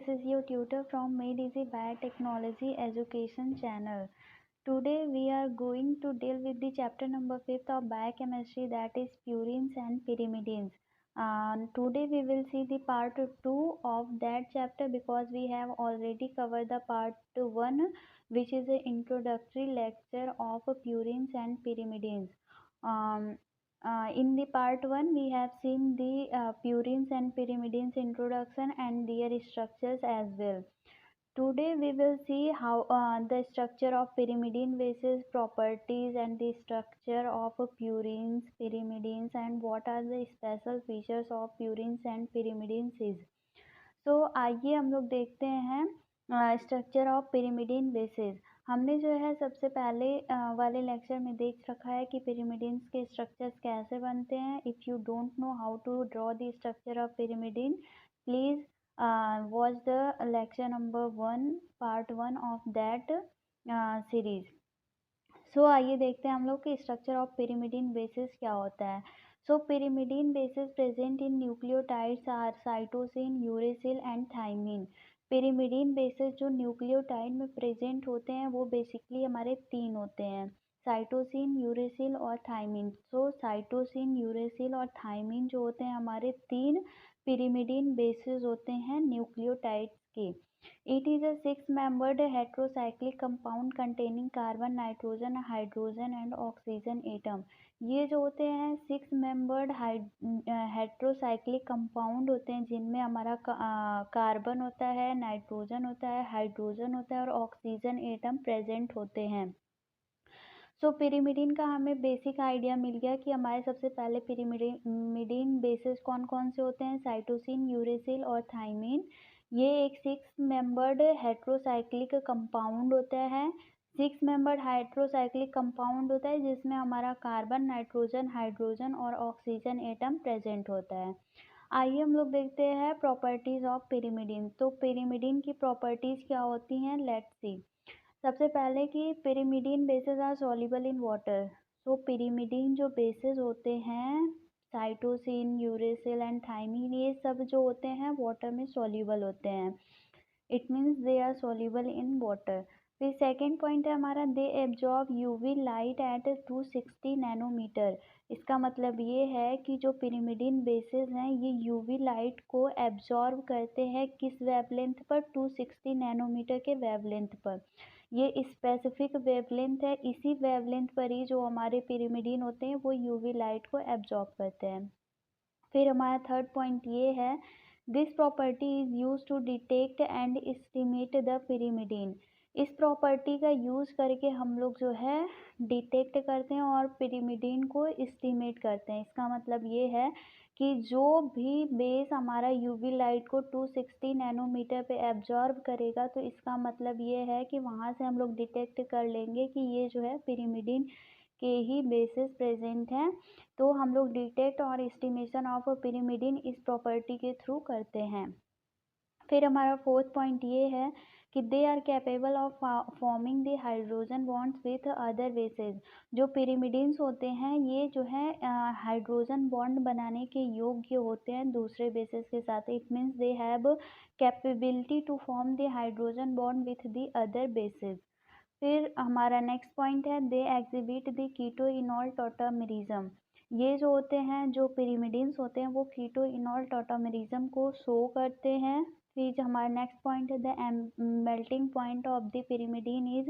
is your tutor from Made Easy Biotechnology Education channel. Today we are going to deal with the chapter number 5 of biochemistry, that is purines and pyrimidines. Today we will see the part 2 of that chapter because we have already covered the part 1, which is an introductory lecture of purines and pyrimidines. Um, in the part 1 we have seen the purines and pyrimidines introduction and their structures as well. Today we will see how the structure of pyrimidine bases, properties and the structure of purines, pyrimidines, and what are the special features of purines and pyrimidines is. So आइए हम लोग देखते हैं structure of pyrimidine basis. हमने जो है सबसे पहले वाले लेक्चर में देख रखा है कि pyrimidines के स्ट्रक्चर्स कैसे बनते हैं। If you don't know how to draw the structure of pyrimidine, please watch the lecture number 1 part 1 of that series. So आइए देखते हैं हम लोग कि स्ट्रक्चर ऑफ pyrimidine बेसिस क्या होता है। सो pyrimidine bases present in nucleotides are cytosine, uracil and thymine. pyrimidine bases जो न्यूक्लियोटाइड में प्रेजेंट होते हैं वो बेसिकली हमारे 3 होते हैं, साइटोसिन, यूरेसिल और थाइमिन। सो साइटोसिन, यूरेसिल और थाइमिन जो होते हैं हमारे 3 pyrimidine bases होते हैं न्यूक्लियोटाइड्स के। It is a 6-membered heterocyclic compound containing carbon, nitrogen, hydrogen and oxygen atom. ये जो होते हैं 6-membered हेट्रोसाइक्लिक कंपाउंड होते हैं जिनमें हमारा कार्बन होता है, नाइट्रोजन होता है, हाइड्रोजन होता है और ऑक्सीजन एटम प्रेजेंट होते हैं। सो pyrimidine का हमें बेसिक आइडिया मिल गया कि हमारे सबसे पहले pyrimidine बेसिस कौन कौन से होते हैं, साइटोसिन, यूरेसिल और थाइमिन। ये एक 6-membered हेट्रोसाइक्लिक कंपाउंड होता है। 6-membered हेट्रोसाइक्लिक कंपाउंड होता है जिसमें हमारा कार्बन, नाइट्रोजन, हाइड्रोजन और ऑक्सीजन एटम प्रेजेंट होता है। आइए हम लोग देखते हैं प्रॉपर्टीज ऑफ pyrimidine। तो pyrimidine की प्रॉपर्टीज क्या होती हैं, लेट्स सी। सबसे पहले कि pyrimidine bases are soluble in water. So pyrimidine जो बेसिस होते हैं, साइटोसिन, यूरेसिल एंड थाइमिन, ये सब जो होते हैं वाटर में soluble होते हैं। It means they are soluble in water. फिर सेकेंड पॉइंट है हमारा, they absorb UV light at 260 nanometre. इसका मतलब ये है कि जो pyrimidine बेसिस हैं ये यूवी लाइट को एब्जॉर्ब करते हैं किस वेवलेंथ पर, 260 नैनोमीटर के वेवलेंथ पर। ये स्पेसिफिक वेवलेंथ है, इसी वेवलेंथ पर ही जो हमारे pyrimidine होते हैं वो यूवी लाइट को एब्जॉर्ब करते हैं। फिर हमारा थर्ड पॉइंट ये है, this property is use to detect and estimate the pyrimidine। इस प्रॉपर्टी का यूज़ करके हम लोग जो है डिटेक्ट करते हैं और pyrimidine को एस्टिमेट करते हैं। इसका मतलब ये है कि जो भी बेस हमारा यूवी लाइट को 260 नैनोमीटर पे एब्जॉर्ब करेगा तो इसका मतलब ये है कि वहाँ से हम लोग डिटेक्ट कर लेंगे कि ये जो है pyrimidine के ही बेसिस प्रेजेंट हैं। तो हम लोग डिटेक्ट और एस्टिमेशन ऑफ pyrimidine इस प्रॉपर्टी के थ्रू करते हैं। फिर हमारा फोर्थ पॉइंट ये है कि they are capable of forming the hydrogen bonds with other bases. जो pyrimidines होते हैं ये जो है हाइड्रोजन बॉन्ड बनाने के योग्य होते हैं दूसरे बेसिस के साथ। It means they have capability to form the hydrogen bond with the other bases. फिर हमारा नेक्स्ट पॉइंट है, they exhibit the keto enol tautomerism. ये जो होते हैं जो pyrimidines होते हैं वो कीटोइनॉल टॉटोमेरिज्म को शो करते हैं। फिर जो हमारा नेक्स्ट पॉइंट है, the melting point of the pyrimidine is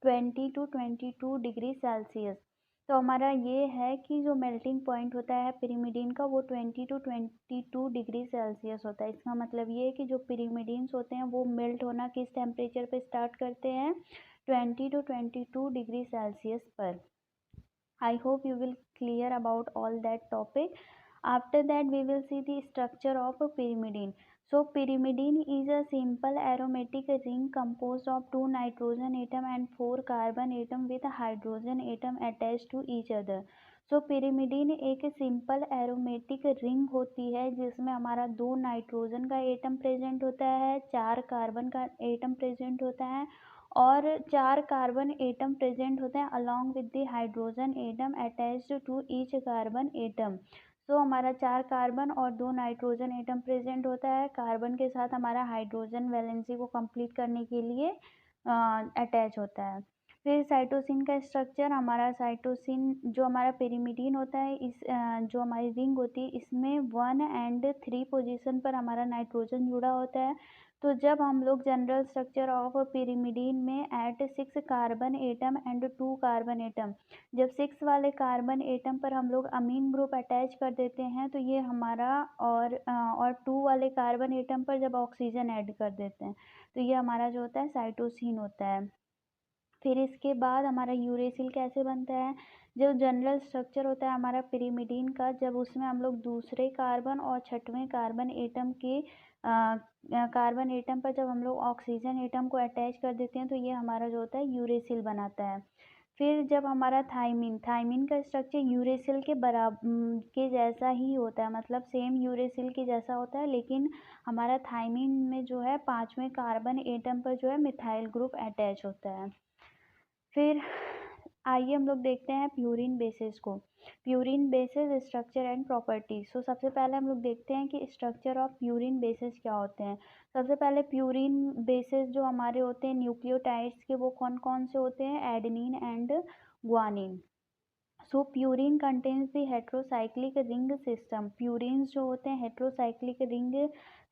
20 to 22 degree Celsius. तो हमारा ये है कि जो मेल्टिंग पॉइंट होता है pyrimidine का वो 20 to 22 डिग्री सेल्सियस होता है। इसका मतलब ये है कि जो pyrimidines होते हैं वो मेल्ट होना किस टेम्परेचर पे स्टार्ट करते हैं, 20 to 22 डिग्री सेल्सियस पर। I hope you will clear about all that topic. After that we will see the structure of a pyrimidine. So pyrimidine is a simple aromatic ring composed of 2 nitrogen atom and 4 carbon atom with a hydrogen atom attached to each other. So pyrimidine एक simple aromatic ring होती है जिसमें हमारा 2 nitrogen का atom present होता है, 4 carbon का atom present होता है और 4 कार्बन एटम प्रेजेंट होते हैं along with the hydrogen atom attached to each carbon atom. तो हमारा 4 कार्बन और 2 नाइट्रोजन एटम प्रेजेंट होता है, कार्बन के साथ हमारा हाइड्रोजन वैलेंसी को कंप्लीट करने के लिए अटैच होता है। फिर साइटोसिन का स्ट्रक्चर, हमारा साइटोसिन जो हमारा पिरिमिडीन होता है, इस जो हमारी रिंग होती है इसमें 1 और 3 पोजीशन पर हमारा नाइट्रोजन जुड़ा होता है। तो जब हम लोग जनरल स्ट्रक्चर ऑफ पिरिमिडीन में at 6 carbon atom and 2 carbon atom, जब 6 वाले कार्बन एटम पर हम लोग अमीन ग्रुप अटैच कर देते हैं तो ये हमारा, और 2 वाले कार्बन एटम पर जब ऑक्सीजन ऐड कर देते हैं तो ये हमारा जो होता है साइटोसिन होता है। फिर इसके बाद हमारा यूरेसिल कैसे बनता है, जो जनरल स्ट्रक्चर होता है हमारा पिरिमिडीन का, जब उसमें हम लोग दूसरे कार्बन और छठवें कार्बन एटम के कार्बन एटम पर जब हम लोग ऑक्सीजन एटम को अटैच कर देते हैं तो ये हमारा जो होता है यूरेसिल बनाता है। फिर जब हमारा थाइमिन, थाइमिन का स्ट्रक्चर यूरेसिल के बराबर के जैसा ही होता है, मतलब सेम यूरेसिल के जैसा होता है, लेकिन हमारा थाइमिन में जो है 5वें कार्बन एटम पर जो है मिथाइल ग्रुप अटैच होता है। फिर आइए हम लोग देखते हैं प्यूरिन बेसिस को। Purine basis structure and properties. तो सबसे पहले हम लोग देखते हैं कि स्ट्रक्चर ऑफ प्यूरिन बेसिस क्या होते हैं। सबसे पहले प्यूरिन बेसिस जो हमारे होते हैं न्यूक्लियोटाइड्स के, वो कौन कौन से होते हैं, adenine and guanine. So purine contains the heterocyclic ring system. Purines जो होते हैं हेट्रोसाइक्लिक रिंग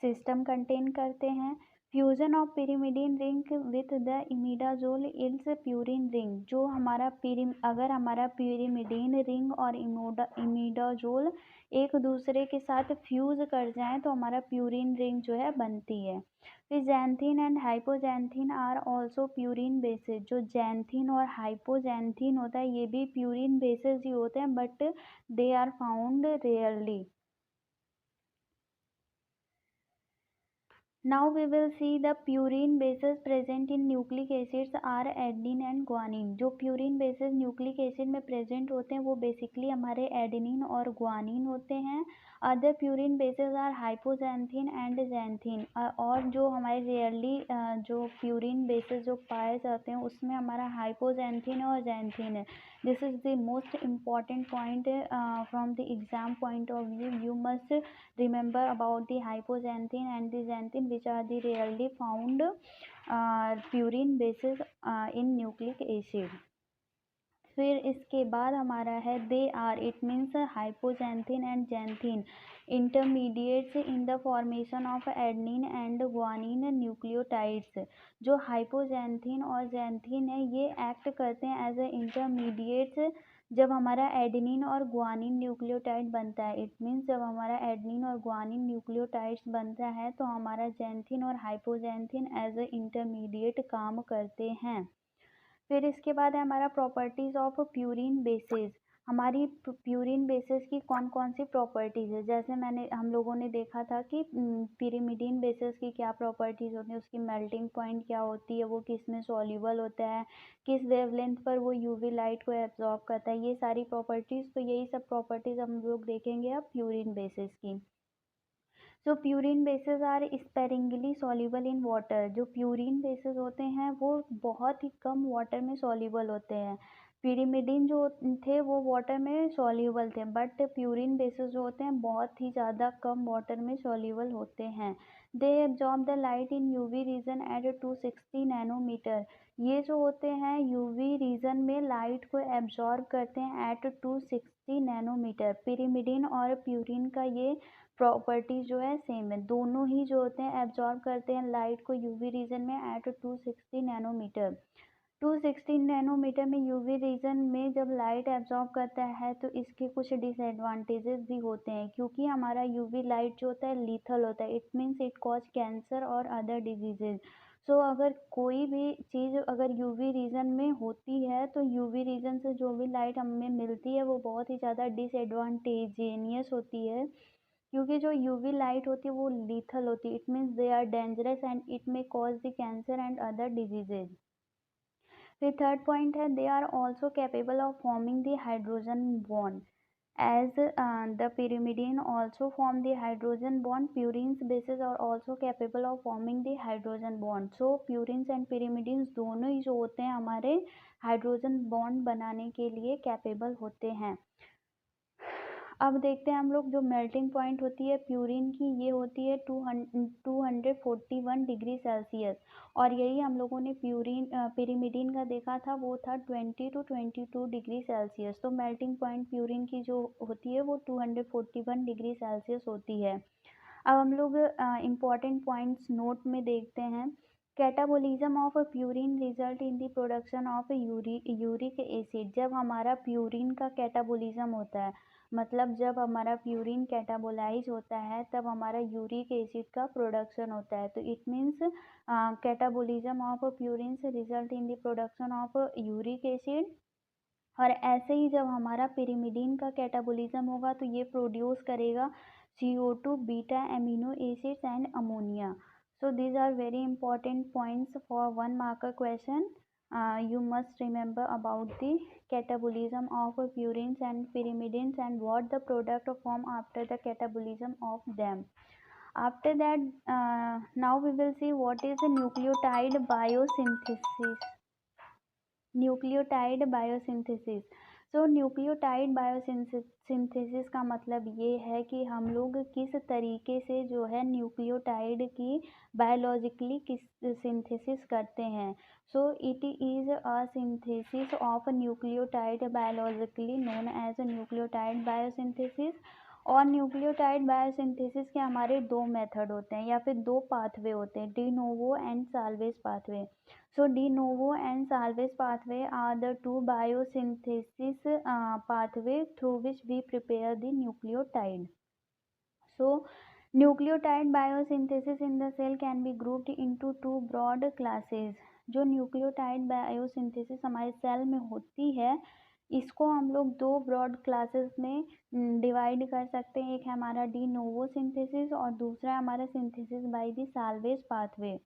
सिस्टम कंटेन करते हैं। Fusion of pyrimidine ring with the imidazole ills purine ring. जो हमारा अगर हमारा पिरिमिडीन रिंग और इमिडाजोल एक दूसरे के साथ फ्यूज कर जाएं तो हमारा प्यूरिन रिंग जो है बनती है। फिर xanthine and hypoxanthine are also purine bases. जो जैंथीन और हाइपोजैंथीन होता है ये भी प्यूरिन बेसिस ही होते हैं, but they are found rarely. Now we will see the purine bases present in nucleic acids are adenine and guanine। जो purine bases nucleic acid में present होते हैं वो basically हमारे adenine और guanine होते हैं। Other purine bases are hypoxanthine and xanthine। और जो हमारे rarely जो purine bases जो पाए जाते हैं उसमें हमारा hypoxanthine और xanthine है। This is the most important point from the exam point of view. You must remember about the hypoxanthine and the xanthine which are the rarely found purine bases in nucleic acid। फिर इसके बाद हमारा है they are, it means hypoxanthine and xanthine intermediates in the formation of adenine and guanine nucleotides. जो hypoxanthine और xanthine है ये act करते हैं एज ए इंटरमीडिएट्स जब हमारा एडेनिन और ग्वानिन न्यूक्लियोटाइड बनता है। इट मीन्स जब हमारा एडेनिन और ग्वानिन न्यूक्लियोटाइड्स बनता है तो हमारा जैंथीन और हाइपोजैंथीन एज ए इंटरमीडिएट काम करते हैं। फिर इसके बाद है हमारा प्रॉपर्टीज ऑफ प्यूरिन बेसिस। हमारी प्यूरिन बेसिस की कौन कौन सी प्रॉपर्टीज है, जैसे हम लोगों ने देखा था कि पिरिमिडीन बेसिस की क्या प्रॉपर्टीज होती हैं, उसकी मेल्टिंग पॉइंट क्या होती है, वो किस में सॉल्युबल होता है, किस वेवलेंथ पर वो यूवी लाइट को एब्जॉर्ब करता है, ये सारी प्रॉपर्टीज। तो यही सब प्रॉपर्टीज हम लोग देखेंगे अब प्यूरिन बेसिस की। जो purine bases are sparingly soluble in water. जो प्यूरिन बेसिस होते हैं वो बहुत ही कम वाटर में सॉल्युबल होते हैं। पिरिमिडीन जो थे वो वाटर में सॉल्युबल थे, बट प्यूरिन बेसिस जो होते हैं बहुत ही ज़्यादा कम वाटर में सॉल्युबल होते हैं। They absorb the light in UV region at 260 nanometre. ये जो होते हैं यूवी रीजन में लाइट को एब्जॉर्ब करते हैं एट 260 नैनोमीटर। पिरिमिडीन और प्यूरिन का ये प्रॉपर्टीज जो है सेम है, दोनों ही जो होते हैं एब्जॉर्ब करते हैं लाइट को यूवी रीजन में एट 260 नैनोमीटर। 260 नैनोमीटर में यूवी रीजन में जब लाइट एब्जॉर्ब करता है तो इसके कुछ डिसएडवांटेजेस भी होते हैं, क्योंकि हमारा यूवी लाइट जो होता है लीथल होता है। It means it cause cancer और अदर डिजीजेज। सो अगर कोई भी चीज़ अगर यूवी रीजन में होती है तो यूवी रीजन से जो भी लाइट हमें मिलती है वो बहुत ही ज़्यादा डिसएडवांटेजियस होती है, क्योंकि जो यूवी लाइट होती है वो लीथल होती है। It means they are dangerous and it may cause the cancer and other diseases. फिर थर्ड पॉइंट है they are also capable of forming the hydrogen bond As the pyrimidine also form the hydrogen bond, purines bases are also capable of forming the hydrogen bond. So purines and pyrimidines दोनों ही जो होते हैं हमारे hydrogen bond बनाने के लिए capable होते हैं। अब देखते हैं हम लोग जो मेल्टिंग पॉइंट होती है प्यूरिन की, ये होती है 241 डिग्री सेल्सियस, और यही हम लोगों ने पिरिमिडीन का देखा था, वो था 20 to 22 डिग्री सेल्सियस। तो मेल्टिंग पॉइंट प्यूरिन की जो होती है वो 241 डिग्री सेल्सियस होती है। अब हम लोग इम्पॉर्टेंट पॉइंट्स नोट में देखते हैं। Catabolism of purine result in the production of uric acid. जब हमारा प्यूरिन का कैटाबोलिज्म होता है, मतलब जब हमारा प्यूरिन कैटाबोलाइज होता है, तब हमारा यूरिक एसिड का प्रोडक्शन होता है। तो it means catabolism of purine से result in the production of uric acid. और ऐसे ही जब हमारा पिरिमिडीन का कैटाबोलिज्म होगा तो ये प्रोड्यूस करेगा CO2, beta amino acids and ammonia. So these are very important points for 1 marker question. You must remember about the catabolism of purines and pyrimidines and what the product form after the catabolism of them. After that, now we will see what is the nucleotide biosynthesis. Nucleotide biosynthesis. So nucleotide biosynthesis का मतलब ये है कि हम लोग किस तरीके से जो है न्यूक्लियोटाइड की बायोलॉजिकली किस सिंथेसिस करते हैं। So it is a synthesis of nucleotide biologically known as nucleotide biosynthesis. और न्यूक्लियोटाइड बायोसिंथेसिस के हमारे दो मेथड होते हैं या फिर दो पाथवे होते हैं, de novo and salvage pathway. So de novo and Salvage pathway are the two biosynthesis pathway through which we prepare the nucleotide. So nucleotide biosynthesis in the cell can be grouped into two broad classes. जो nucleotide biosynthesis हमारे cell में होती है, इसको हम लोग दो broad classes में डिवाइड कर सकते हैं। एक है हमारा डी नोवो सिंथेसिस और दूसरा है हमारा synthesis by the salvage pathway.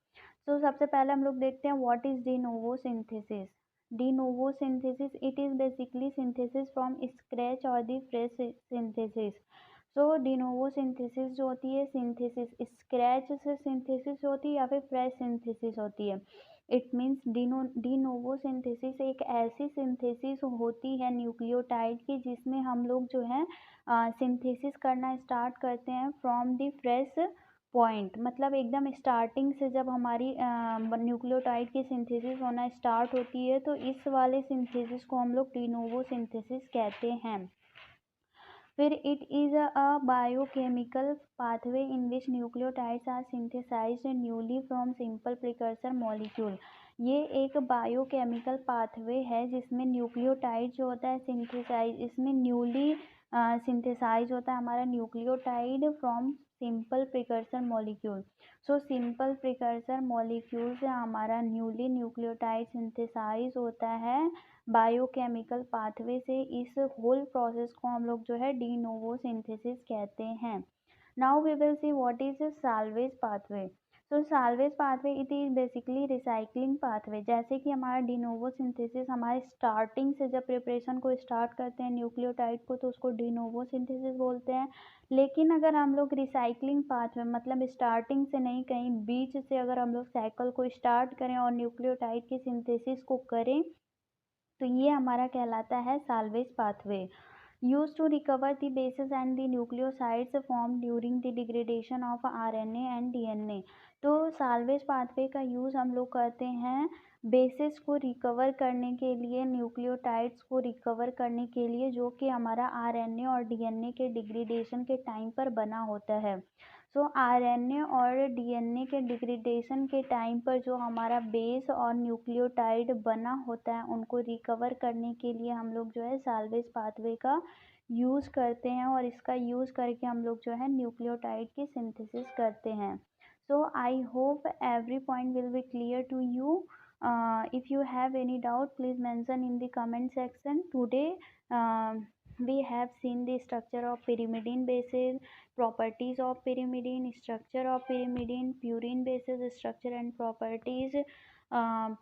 तो सबसे पहले हम लोग देखते हैं what is D novo synthesis. D novo synthesis it is basically synthesis from scratch और दी फ्रेश सिंथेसिस। सो डी नोवो सिंथेसिस जो होती है सिंथेसिस स्क्रैच से सिंथेसिस होती है या फिर फ्रेश सिंथेसिस होती है। It means D novo synthesis एक ऐसी सिंथेसिस होती है न्यूक्लियोटाइड की जिसमें हम लोग जो है सिंथेसिस करना स्टार्ट करते हैं फ्रॉम द फ्रेश पॉइंट। मतलब एकदम स्टार्टिंग से जब हमारी न्यूक्लियोटाइड की सिंथेसिस होना स्टार्ट होती है, तो इस वाले सिंथेसिस को हम लोग डी नोवो सिंथेसिस कहते हैं। फिर it is a biochemical pathway in which nucleotides are synthesised newly from simple precursor molecule. ये एक बायोकेमिकल पाथवे है जिसमें न्यूक्लियोटाइड जो होता है सिंथेसाइज, इसमें न्यूली सिंथेसाइज होता है हमारा nucleotide from simple precursor molecule. So simple precursor molecule से हमारा न्यूली न्यूक्लियोटाइड सिंथेसाइज होता है बायोकेमिकल पाथवे से। इस होल प्रोसेस को हम लोग जो है डी नोवो सिंथेसिस कहते हैं। Now we will see what is salvage pathway. तो salvage pathway it is basically recycling pathway. जैसे कि हमारा डी नोवो सिंथेसिस हमारे स्टार्टिंग से जब प्रिपरेशन को स्टार्ट करते हैं न्यूक्लियोटाइड को, तो उसको डी नोवो सिंथेसिस बोलते हैं। लेकिन अगर हम लोग रिसाइकलिंग पाथवे मतलब स्टार्टिंग से नहीं, कहीं बीच से अगर हम लोग साइकिल को स्टार्ट करें और न्यूक्लियोटाइड की सिंथेसिस को करें, तो ये हमारा कहलाता है salvage pathway. Use to recover the bases and the nucleosides form during the degradation of RNA and DNA। तो साल्वेज पाथवे का यूज़ हम लोग करते हैं बेसिस को रिकवर करने के लिए, न्यूक्लियोटाइड्स को रिकवर करने के लिए, जो कि हमारा RNA और DNA के डिग्रेडेशन के टाइम पर बना होता है। सो RNA और DNA के डिग्रेडेशन के टाइम पर जो हमारा बेस और न्यूक्लियोटाइड बना होता है, उनको रिकवर करने के लिए हम लोग जो है साल्वेज पाथवे का यूज़ करते हैं, और इसका यूज़ करके हम लोग जो है न्यूक्लियोटाइड की सिंथेसिस करते हैं। So I hope every point will be clear to you. If you have any doubt, please mention in the comment section. Today we have seen the structure of pyrimidine bases, properties of pyrimidine, structure of pyrimidine, purine bases structure and properties,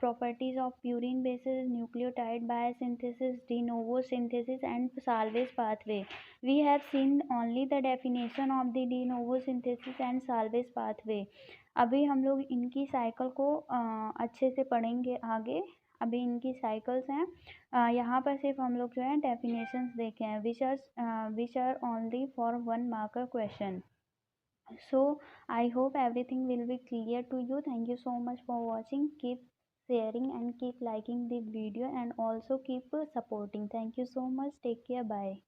properties of purine bases, nucleotide biosynthesis, de novo synthesis, and salvage pathway. We have seen only the definition of the de novo synthesis and salvage pathway. अभी हम लोग इनकी cycle को अच्छे से पढ़ेंगे आगे। अभी इनकी साइकिल्स हैं। यहाँ पर सिर्फ हम लोग जो है डेफिनेशंस देखे हैं which are only for 1 marker question. So I hope everything will be clear to you. Thank you so much for watching. Keep sharing and keep liking the video, and also keep supporting. Thank you so much. Take care. Bye.